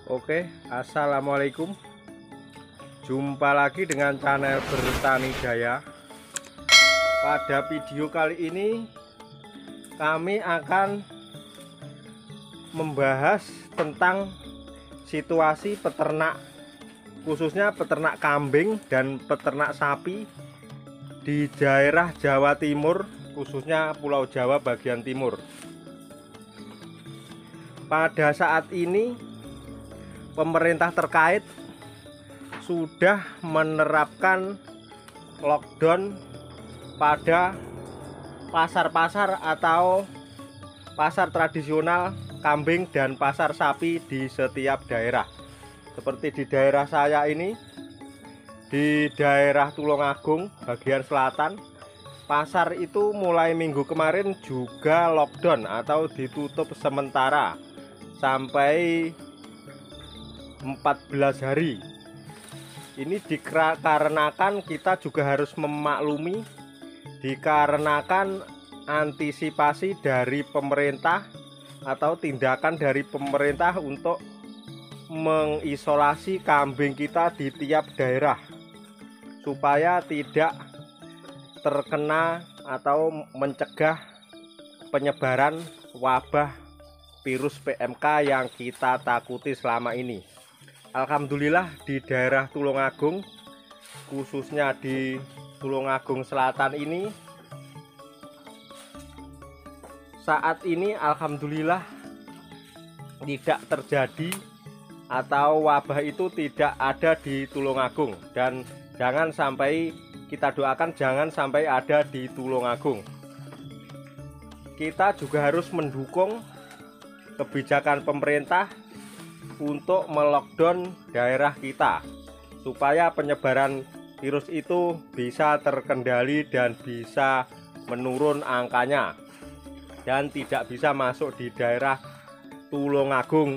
Oke, assalamualaikum. Jumpa lagi dengan channel Bertani Jaya. Pada video kali ini kami akan membahas tentang situasi peternak, khususnya peternak kambing dan peternak sapi di daerah Jawa Timur, khususnya Pulau Jawa bagian timur. Pada saat ini pemerintah terkait sudah menerapkan lockdown pada pasar-pasar atau pasar tradisional kambing dan pasar sapi di setiap daerah. Seperti di daerah saya ini, di daerah Tulungagung bagian selatan, pasar itu mulai minggu kemarin juga lockdown atau ditutup sementara sampai 14 hari. Ini dikarenakan kita juga harus memaklumi, dikarenakan antisipasi dari pemerintah atau tindakan dari pemerintah untuk mengisolasi kambing kita di tiap daerah supaya tidak terkena atau mencegah penyebaran wabah virus PMK yang kita takuti selama ini. Alhamdulillah di daerah Tulungagung, khususnya di Tulungagung Selatan ini, saat ini alhamdulillah tidak terjadi atau wabah itu tidak ada di Tulungagung, dan jangan sampai, kita doakan jangan sampai ada di Tulungagung. Kita juga harus mendukung kebijakan pemerintah untuk melockdown daerah kita supaya penyebaran virus itu bisa terkendali dan bisa menurun angkanya dan tidak bisa masuk di daerah Tulungagung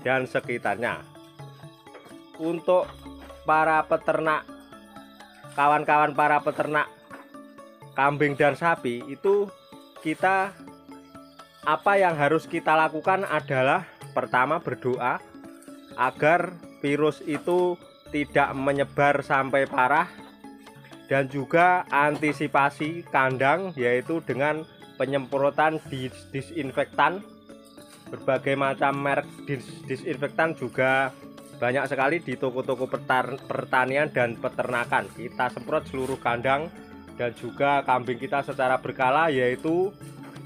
dan sekitarnya. Untuk para peternak, kawan-kawan para peternak kambing dan sapi itu, kita apa yang harus kita lakukan adalah pertama berdoa agar virus itu tidak menyebar sampai parah, dan juga antisipasi kandang yaitu dengan penyemprotan disinfektan. Berbagai macam merek disinfektan juga banyak sekali di toko-toko pertanian dan peternakan. Kita semprot seluruh kandang dan juga kambing kita secara berkala, yaitu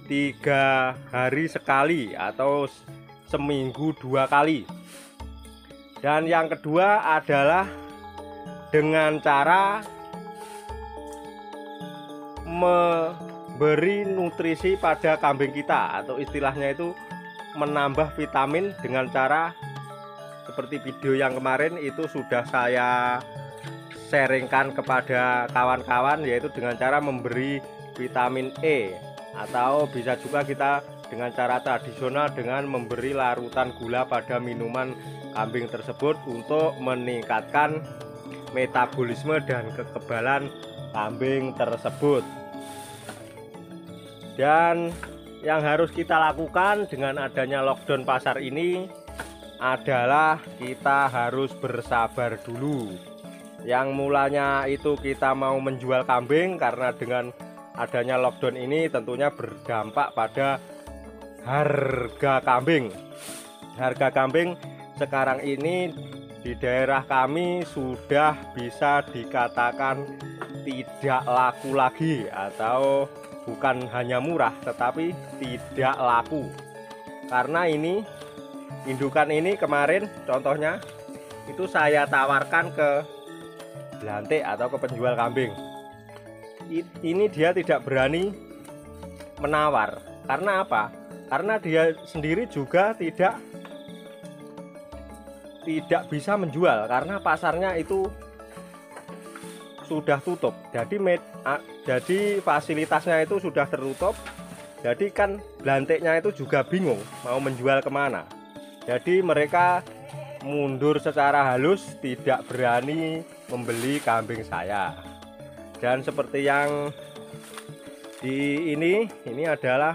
3 hari sekali atau seminggu 2 kali. Dan yang kedua adalah dengan cara memberi nutrisi pada kambing kita, atau istilahnya itu menambah vitamin dengan cara seperti video yang kemarin itu sudah saya sharingkan kepada kawan-kawan, yaitu dengan cara memberi vitamin E, atau bisa juga kita dengan cara tradisional dengan memberi larutan gula pada minuman kambing tersebut untuk meningkatkan metabolisme dan kekebalan kambing tersebut. Dan yang harus kita lakukan dengan adanya lockdown pasar ini adalah kita harus bersabar dulu. Yang mulanya itu kita mau menjual kambing, karena dengan adanya lockdown ini tentunya berdampak pada harga kambing. Harga kambing sekarang ini di daerah kami sudah bisa dikatakan tidak laku lagi, atau bukan hanya murah tetapi tidak laku. Karena ini indukan ini kemarin contohnya itu saya tawarkan ke belantik atau ke penjual kambing. Ini dia tidak berani menawar. Karena apa? Karena dia sendiri juga tidak bisa menjual karena pasarnya itu sudah tutup. Jadi fasilitasnya itu sudah tertutup. Jadi kan belantiknya itu juga bingung mau menjual kemana. Jadi mereka mundur secara halus, tidak berani membeli kambing saya. Dan seperti yang di ini adalah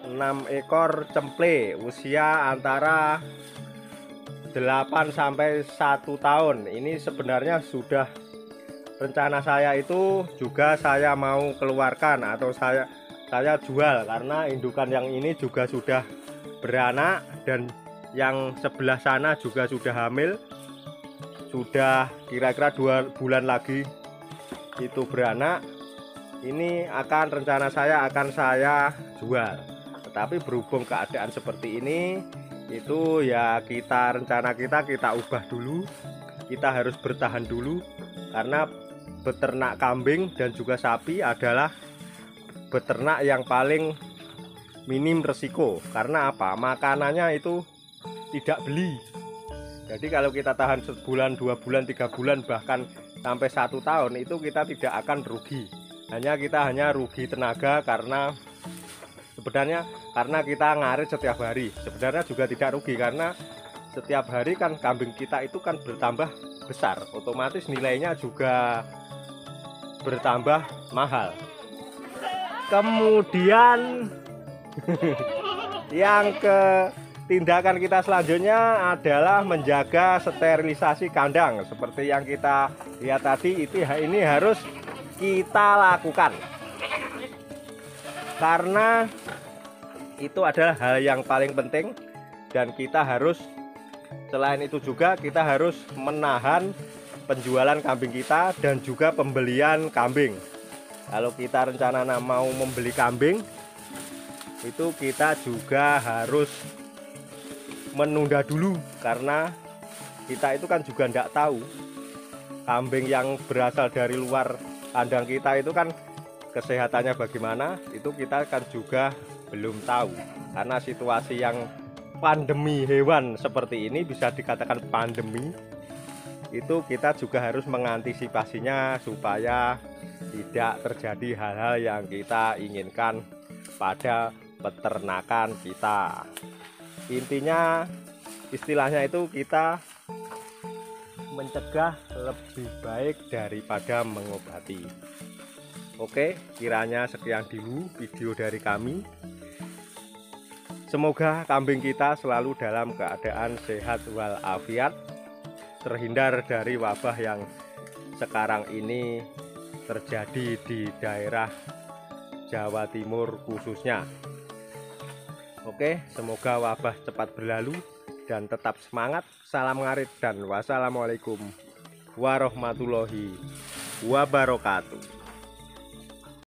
6 ekor cemple usia antara 8 sampai 1 tahun. Ini sebenarnya sudah rencana saya itu juga saya mau keluarkan atau saya jual, karena indukan yang ini juga sudah beranak dan yang sebelah sana juga sudah hamil. Sudah kira-kira 2 bulan lagi itu beranak. Ini rencana saya akan saya jual. Tetapi berhubung keadaan seperti ini, itu ya rencana kita ubah dulu. Kita harus bertahan dulu, karena beternak kambing dan juga sapi adalah beternak yang paling minim resiko. Karena apa? Makanannya itu tidak beli. Jadi kalau kita tahan sebulan, 2 bulan, 3 bulan, bahkan sampai 1 tahun, itu kita tidak akan rugi. Kita hanya rugi tenaga, karena sebenarnya kita ngarit setiap hari. Sebenarnya juga tidak rugi, karena setiap hari kan kambing kita itu kan bertambah besar, otomatis nilainya juga bertambah mahal. Kemudian yang tindakan kita selanjutnya adalah menjaga sterilisasi kandang. Seperti yang kita lihat tadi, ini harus kita lakukan, karena itu adalah hal yang paling penting. Dan kita harus, selain itu juga kita harus menahan penjualan kambing kita dan juga pembelian kambing. Kalau kita rencana mau membeli kambing, itu kita juga harus menunda dulu, karena kita itu kan juga tidak tahu kambing yang berasal dari luar kandang kita itu kan kesehatannya bagaimana. Itu kita kan juga belum tahu, karena situasi yang pandemi hewan seperti ini, bisa dikatakan pandemi, itu kita juga harus mengantisipasinya supaya tidak terjadi hal-hal yang kita inginkan pada peternakan kita. Intinya istilahnya itu kita mencegah lebih baik daripada mengobati. Oke, kiranya sekian dulu video dari kami. Semoga kambing kita selalu dalam keadaan sehat walafiat, terhindar dari wabah yang sekarang ini terjadi di daerah Jawa Timur khususnya. Oke, semoga wabah cepat berlalu dan tetap semangat. Salam ngarit dan wassalamualaikum warahmatullahi wabarakatuh.